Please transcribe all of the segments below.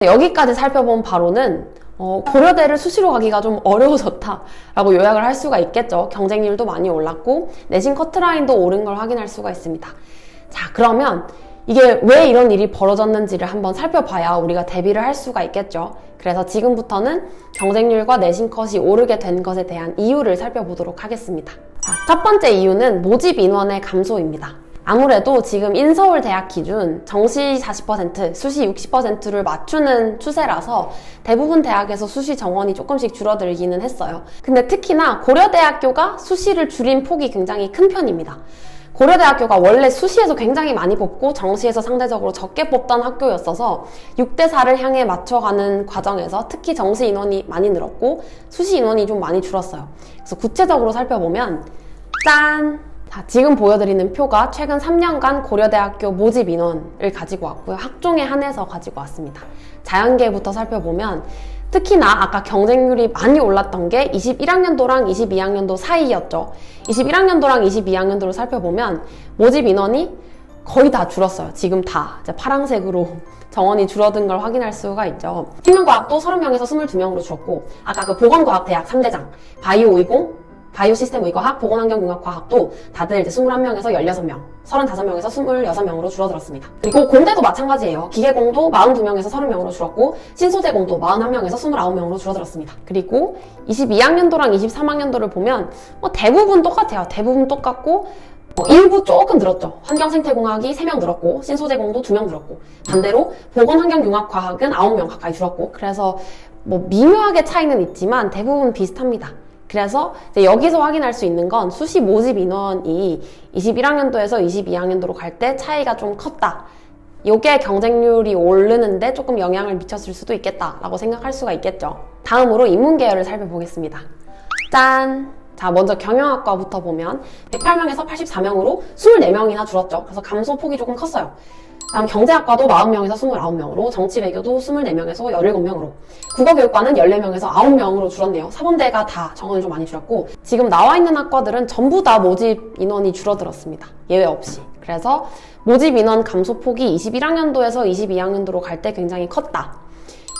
여기까지 살펴본 바로는 고려대를 수시로 가기가 좀 어려워졌다라고 요약을 할 수가 있겠죠. 경쟁률도 많이 올랐고 내신 커트라인도 오른 걸 확인할 수가 있습니다. 자, 그러면 이게 왜 이런 일이 벌어졌는지를 한번 살펴봐야 우리가 대비를 할 수가 있겠죠. 그래서 지금부터는 경쟁률과 내신 컷이 오르게 된 것에 대한 이유를 살펴보도록 하겠습니다. 자, 첫 번째 이유는 모집 인원의 감소입니다. 아무래도 지금 인서울대학 기준 정시 40%, 수시 60%를 맞추는 추세라서 대부분 대학에서 수시 정원이 조금씩 줄어들기는 했어요. 근데 특히나 고려대학교가 수시를 줄인 폭이 굉장히 큰 편입니다. 고려대학교가 원래 수시에서 굉장히 많이 뽑고 정시에서 상대적으로 적게 뽑던 학교였어서 6대4를 향해 맞춰가는 과정에서 특히 정시 인원이 많이 늘었고 수시 인원이 좀 많이 줄었어요. 그래서 구체적으로 살펴보면 짠! 자, 지금 보여드리는 표가 최근 3년간 고려대학교 모집 인원을 가지고 왔고요. 학종에 한해서 가지고 왔습니다. 자연계부터 살펴보면 특히나 아까 경쟁률이 많이 올랐던 게 21학년도랑 22학년도 사이였죠. 21학년도랑 22학년도를 살펴보면 모집 인원이 거의 다 줄었어요. 지금 다 이제 파란색으로 정원이 줄어든 걸 확인할 수가 있죠. 생명과학도 30명에서 22명으로 줄었고 아까 그 보건과학대학 3대장 바이오 의공 바이오 시스템 의과학, 보건환경융합과학도 다들 이제 21명에서 16명, 35명에서 26명으로 줄어들었습니다. 그리고 공대도 마찬가지예요. 기계공도 42명에서 30명으로 줄었고 신소재공도 41명에서 29명으로 줄어들었습니다. 그리고 22학년도랑 23학년도를 보면 대부분 똑같아요. 대부분 똑같고 일부 조금 늘었죠. 환경생태공학이 3명 늘었고 신소재공도 2명 늘었고 반대로 보건환경융합과학은 9명 가까이 줄었고 그래서 미묘하게 차이는 있지만 대부분 비슷합니다. 그래서 이제 여기서 확인할 수 있는 건 수시 모집 인원이 21학년도에서 22학년도로 갈 때 차이가 좀 컸다. 이게 경쟁률이 오르는데 조금 영향을 미쳤을 수도 있겠다라고 생각할 수가 있겠죠. 다음으로 인문계열을 살펴보겠습니다. 짠! 자, 먼저 경영학과부터 보면 108명에서 84명으로 24명이나 줄었죠. 그래서 감소폭이 조금 컸어요. 다음 경제학과도 40명에서 29명으로, 정치외교도 24명에서 17명으로, 국어교육과는 14명에서 9명으로 줄었네요. 사범대가 다 정원을 좀 많이 줄었고 지금 나와 있는 학과들은 전부 다 모집 인원이 줄어들었습니다. 예외 없이. 그래서 모집 인원 감소폭이 21학년도에서 22학년도로 갈 때 굉장히 컸다.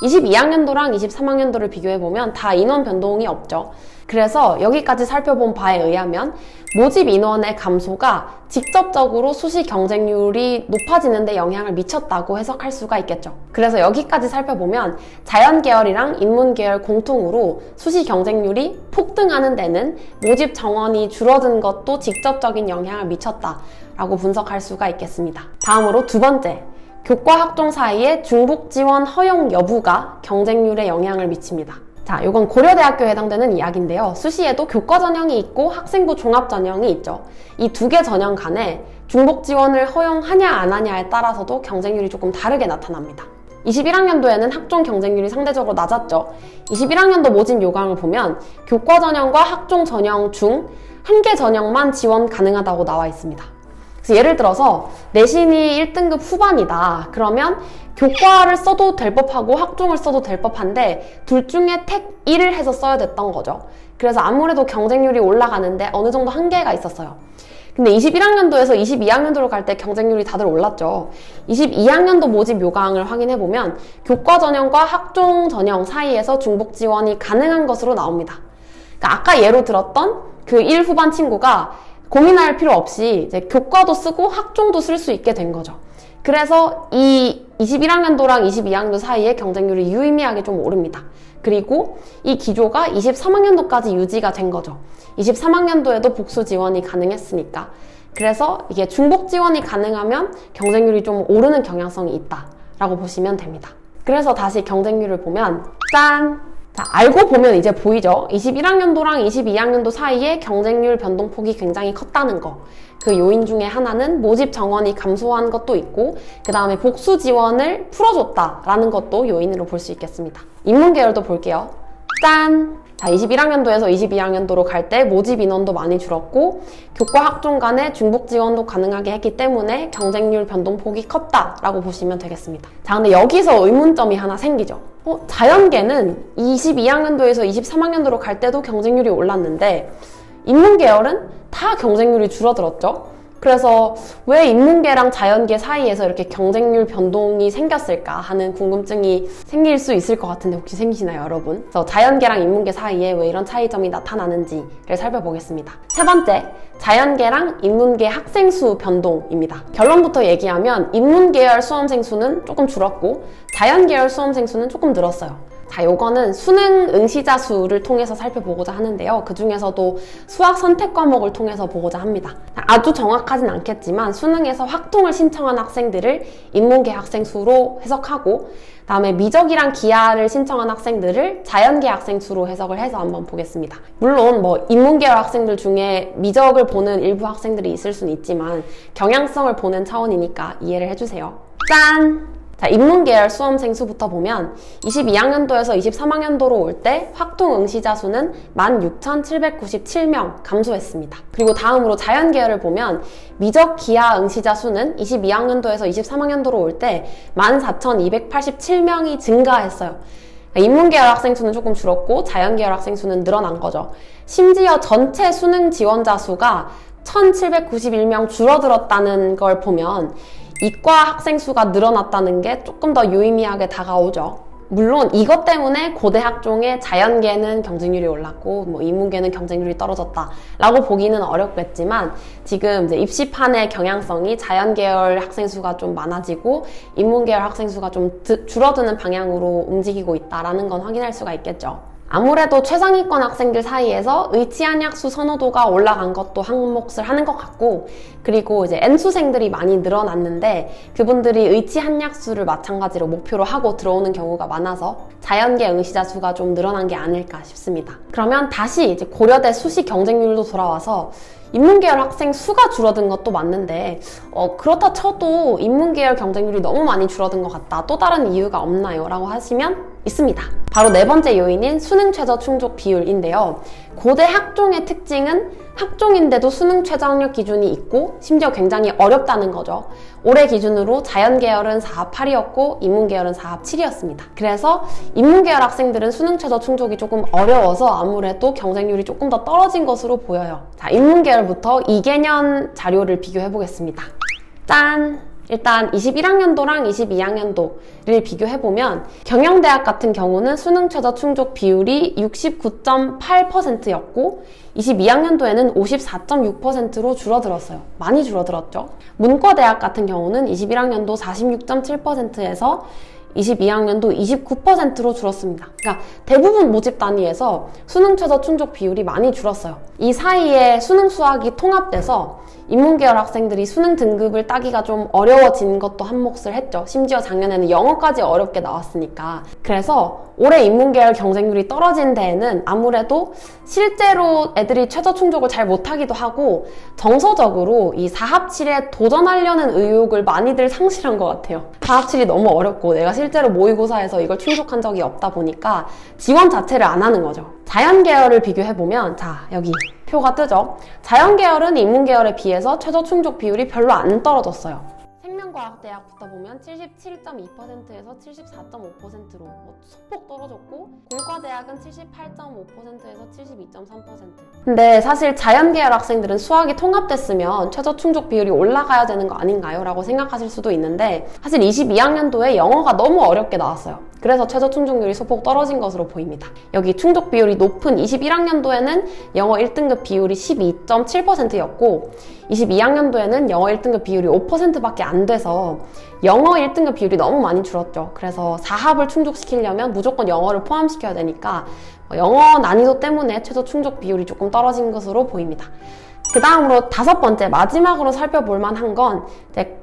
22학년도랑 23학년도를 비교해보면 다 인원 변동이 없죠. 그래서 여기까지 살펴본 바에 의하면 모집 인원의 감소가 직접적으로 수시 경쟁률이 높아지는 데 영향을 미쳤다고 해석할 수가 있겠죠. 그래서 여기까지 살펴보면 자연계열이랑 인문계열 공통으로 수시 경쟁률이 폭등하는 데는 모집 정원이 줄어든 것도 직접적인 영향을 미쳤다라고 분석할 수가 있겠습니다. 다음으로 두 번째, 교과 학종 사이의 중복 지원 허용 여부가 경쟁률에 영향을 미칩니다. 자, 이건 고려대학교에 해당되는 이야기인데요. 수시에도 교과 전형이 있고 학생부 종합 전형이 있죠. 이 두 개 전형 간에 중복 지원을 허용하냐 안 하냐에 따라서도 경쟁률이 조금 다르게 나타납니다. 21학년도에는 학종 경쟁률이 상대적으로 낮았죠. 21학년도 모집 요강을 보면 교과 전형과 학종 전형 중 한 개 전형만 지원 가능하다고 나와 있습니다. 그래서 예를 들어서 내신이 1등급 후반이다. 그러면 교과를 써도 될 법하고 학종을 써도 될 법한데 둘 중에 택 1을 해서 써야 됐던 거죠. 그래서 아무래도 경쟁률이 올라가는데 어느 정도 한계가 있었어요. 근데 21학년도에서 22학년도로 갈 때 경쟁률이 다들 올랐죠. 22학년도 모집 요강을 확인해보면 교과 전형과 학종 전형 사이에서 중복 지원이 가능한 것으로 나옵니다. 그러니까 아까 예로 들었던 그 1 후반 친구가 고민할 필요 없이 이제 교과도 쓰고 학종도 쓸 수 있게 된 거죠. 그래서 이 21학년도랑 22학년도 사이에 경쟁률이 유의미하게 좀 오릅니다. 그리고 이 기조가 23학년도까지 유지가 된 거죠. 23학년도에도 복수 지원이 가능했으니까. 그래서 이게 중복 지원이 가능하면 경쟁률이 좀 오르는 경향성이 있다라고 보시면 됩니다. 그래서 다시 경쟁률을 보면 짠! 자, 알고 보면 이제 보이죠? 21학년도랑 22학년도 사이에 경쟁률 변동폭이 굉장히 컸다는 거. 그 요인 중에 하나는 모집 정원이 감소한 것도 있고 그 다음에 복수 지원을 풀어줬다라는 것도 요인으로 볼 수 있겠습니다. 인문계열도 볼게요. 짠! 자, 21학년도에서 22학년도로 갈 때 모집 인원도 많이 줄었고 교과 학종 간의 중복 지원도 가능하게 했기 때문에 경쟁률 변동폭이 컸다라고 보시면 되겠습니다. 자, 근데 여기서 의문점이 하나 생기죠. 자연계는 22학년도에서 23학년도로 갈 때도 경쟁률이 올랐는데 인문계열은 다 경쟁률이 줄어들었죠. 그래서 왜 인문계랑 자연계 사이에서 이렇게 경쟁률 변동이 생겼을까 하는 궁금증이 생길 수 있을 것 같은데 혹시 생기시나요, 여러분? 그래서 자연계랑 인문계 사이에 왜 이런 차이점이 나타나는지를 살펴보겠습니다. 세 번째, 자연계랑 인문계 학생 수 변동입니다. 결론부터 얘기하면 인문계열 수험생 수는 조금 줄었고 자연계열 수험생 수는 조금 늘었어요. 자, 요거는 수능 응시자 수를 통해서 살펴보고자 하는데요. 그 중에서도 수학 선택 과목을 통해서 보고자 합니다. 아주 정확하진 않겠지만 수능에서 확통을 신청한 학생들을 인문계 학생 수로 해석하고 다음에 미적이랑 기하를 신청한 학생들을 자연계 학생 수로 해석을 해서 한번 보겠습니다. 물론 인문계열 학생들 중에 미적을 보는 일부 학생들이 있을 수는 있지만 경향성을 보는 차원이니까 이해를 해주세요. 짠! 자, 인문계열 수험생 수부터 보면 22학년도에서 23학년도로 올 때 확통 응시자 수는 16,797명 감소했습니다. 그리고 다음으로 자연계열을 보면 미적 기하 응시자 수는 22학년도에서 23학년도로 올 때 14,287명이 증가했어요. 인문계열 학생 수는 조금 줄었고 자연계열 학생 수는 늘어난 거죠. 심지어 전체 수능 지원자 수가 1,791명 줄어들었다는 걸 보면 이과 학생 수가 늘어났다는 게 조금 더 유의미하게 다가오죠. 물론 이것 때문에 고대 학종의 자연계는 경쟁률이 올랐고 인문계는 경쟁률이 떨어졌다라고 보기는 어렵겠지만 지금 이제 입시판의 경향성이 자연계열 학생 수가 좀 많아지고 인문계열 학생 수가 좀 줄어드는 방향으로 움직이고 있다라는 건 확인할 수가 있겠죠. 아무래도 최상위권 학생들 사이에서 의치한약수 선호도가 올라간 것도 한 몫을 하는 것 같고 그리고 이제 N수생들이 많이 늘어났는데 그분들이 의치한약수를 마찬가지로 목표로 하고 들어오는 경우가 많아서 자연계 응시자 수가 좀 늘어난 게 아닐까 싶습니다. 그러면 다시 이제 고려대 수시 경쟁률도 돌아와서 인문계열 학생 수가 줄어든 것도 맞는데 그렇다 쳐도 인문계열 경쟁률이 너무 많이 줄어든 것 같다. 또 다른 이유가 없나요? 라고 하시면 있습니다. 바로 네 번째 요인인 수능 최저 충족 비율인데요. 고대 학종의 특징은 학종인데도 수능 최저 학력 기준이 있고 심지어 굉장히 어렵다는 거죠. 올해 기준으로 자연계열은 4합8이었고 인문계열은 4합7이었습니다. 그래서 인문계열 학생들은 수능 최저 충족이 조금 어려워서 아무래도 경쟁률이 조금 더 떨어진 것으로 보여요. 자, 인문계열부터 2개년 자료를 비교해 보겠습니다. 짠! 일단 21학년도랑 22학년도를 비교해보면 경영대학 같은 경우는 수능 최저 충족 비율이 69.8%였고 22학년도에는 54.6%로 줄어들었어요. 많이 줄어들었죠. 문과대학 같은 경우는 21학년도 46.7%에서 22학년도 29%로 줄었습니다. 그러니까 대부분 모집 단위에서 수능 최저 충족 비율이 많이 줄었어요. 이 사이에 수능 수학이 통합돼서 인문계열 학생들이 수능 등급을 따기가 좀 어려워진 것도 한 몫을 했죠. 심지어 작년에는 영어까지 어렵게 나왔으니까. 그래서 올해 인문계열 경쟁률이 떨어진 데에는 아무래도 실제로 애들이 최저 충족을 잘 못하기도 하고 정서적으로 이 4합7에 도전하려는 의욕을 많이들 상실한 것 같아요. 4합7이 너무 어렵고 내가 실제로 모의고사에서 이걸 충족한 적이 없다 보니까 지원 자체를 안 하는 거죠. 자연계열을 비교해보면 자, 여기 표가 뜨죠. 자연계열은 인문계열에 비해서 최저 충족 비율이 별로 안 떨어졌어요. 생명과학대학부터 보면 77.2%에서 74.5%로 소폭 떨어졌고 공과대학은 78.5%에서 72.3%. 근데 사실 자연계열 학생들은 수학이 통합됐으면 최저 충족 비율이 올라가야 되는 거 아닌가요? 라고 생각하실 수도 있는데 사실 22학년도에 영어가 너무 어렵게 나왔어요. 그래서 최저 충족률이 소폭 떨어진 것으로 보입니다. 여기 충족 비율이 높은 21학년도에는 영어 1등급 비율이 12.7%였고 22학년도에는 영어 1등급 비율이 5%밖에 안 돼서 영어 1등급 비율이 너무 많이 줄었죠. 그래서 4합을 충족시키려면 무조건 영어를 포함시켜야 되니까 영어 난이도 때문에 최저 충족 비율이 조금 떨어진 것으로 보입니다. 그 다음으로 다섯 번째, 마지막으로 살펴볼 만한 건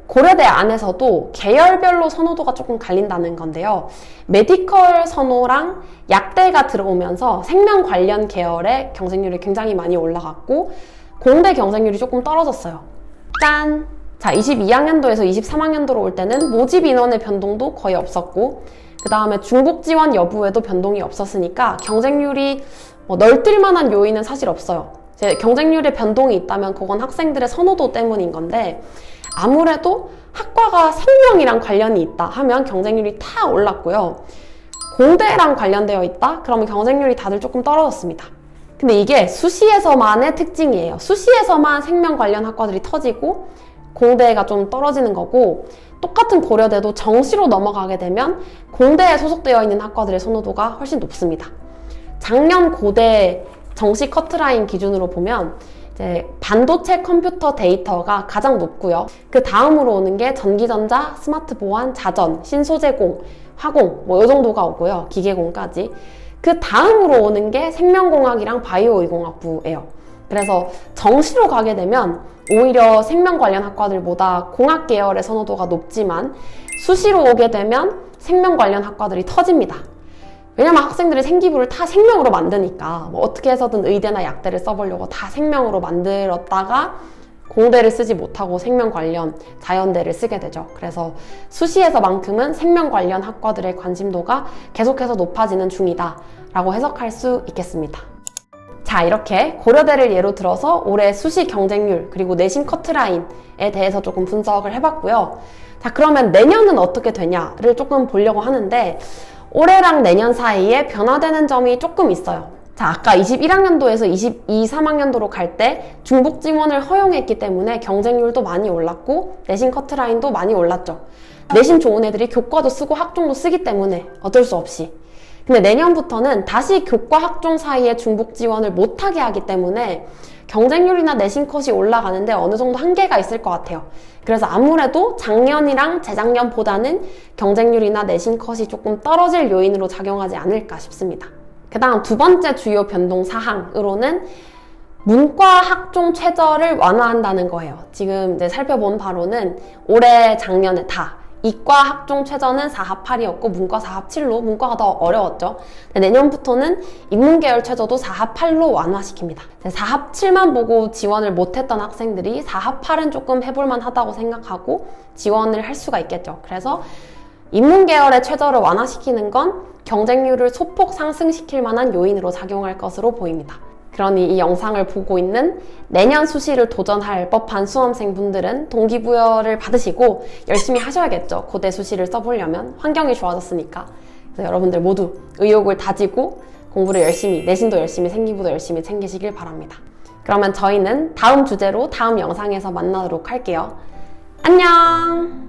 고려대 안에서도 계열별로 선호도가 조금 갈린다는 건데요. 메디컬 선호랑 약대가 들어오면서 생명 관련 계열의 경쟁률이 굉장히 많이 올라갔고 공대 경쟁률이 조금 떨어졌어요. 짠! 자, 22학년도에서 23학년도로 올 때는 모집 인원의 변동도 거의 없었고 그 다음에 중복 지원 여부에도 변동이 없었으니까 경쟁률이 널뛸 만한 요인은 사실 없어요. 경쟁률에 변동이 있다면 그건 학생들의 선호도 때문인 건데 아무래도 학과가 생명이랑 관련이 있다 하면 경쟁률이 다 올랐고요. 공대랑 관련되어 있다? 그러면 경쟁률이 다들 조금 떨어졌습니다. 근데 이게 수시에서만의 특징이에요. 수시에서만 생명 관련 학과들이 터지고 공대가 좀 떨어지는 거고, 똑같은 고려대도 정시로 넘어가게 되면 공대에 소속되어 있는 학과들의 선호도가 훨씬 높습니다. 작년 고대 정시 커트라인 기준으로 보면 이제 반도체 컴퓨터 데이터가 가장 높고요. 그 다음으로 오는 게 전기전자, 스마트 보안, 자전, 신소재공, 화공 뭐 이 정도가 오고요. 기계공까지. 그 다음으로 오는 게 생명공학이랑 바이오의공학부예요. 그래서 정시로 가게 되면 오히려 생명 관련 학과들보다 공학 계열의 선호도가 높지만 수시로 오게 되면 생명 관련 학과들이 터집니다. 왜냐면 학생들이 생기부를 다 생명으로 만드니까 뭐 어떻게 해서든 의대나 약대를 써보려고 다 생명으로 만들었다가 공대를 쓰지 못하고 생명 관련 자연대를 쓰게 되죠. 그래서 수시에서만큼은 생명 관련 학과들의 관심도가 계속해서 높아지는 중이다 라고 해석할 수 있겠습니다. 자, 이렇게 고려대를 예로 들어서 올해 수시 경쟁률 그리고 내신 커트라인에 대해서 조금 분석을 해봤고요. 자, 그러면 내년은 어떻게 되냐를 조금 보려고 하는데 올해랑 내년 사이에 변화되는 점이 조금 있어요. 자, 아까 21학년도에서 22, 3학년도로 갈 때 중복 지원을 허용했기 때문에 경쟁률도 많이 올랐고 내신 커트라인도 많이 올랐죠. 내신 좋은 애들이 교과도 쓰고 학종도 쓰기 때문에 어쩔 수 없이. 근데 내년부터는 다시 교과 학종 사이에 중복 지원을 못하게 하기 때문에 경쟁률이나 내신 컷이 올라가는데 어느 정도 한계가 있을 것 같아요. 그래서 아무래도 작년이랑 재작년보다는 경쟁률이나 내신 컷이 조금 떨어질 요인으로 작용하지 않을까 싶습니다. 그 다음 두 번째 주요 변동 사항으로는 문과 학종 최저를 완화한다는 거예요. 지금 이제 살펴본 바로는 올해 작년에 다 이과 학종 최저는 4합 8이었고 문과 4합 7로 문과가 더 어려웠죠. 내년부터는 인문계열 최저도 4합 8로 완화시킵니다. 4합 7만 보고 지원을 못했던 학생들이 4합 8은 조금 해볼만 하다고 생각하고 지원을 할 수가 있겠죠. 그래서 인문계열의 최저를 완화시키는 건 경쟁률을 소폭 상승시킬 만한 요인으로 작용할 것으로 보입니다. 그러니 이 영상을 보고 있는 내년 수시를 도전할 법한 수험생분들은 동기부여를 받으시고 열심히 하셔야겠죠. 고대 수시를 써보려면 환경이 좋아졌으니까. 그래서 여러분들 모두 의욕을 다지고 공부를 열심히, 내신도 열심히, 생기부도 열심히 챙기시길 바랍니다. 그러면 저희는 다음 주제로 다음 영상에서 만나도록 할게요. 안녕!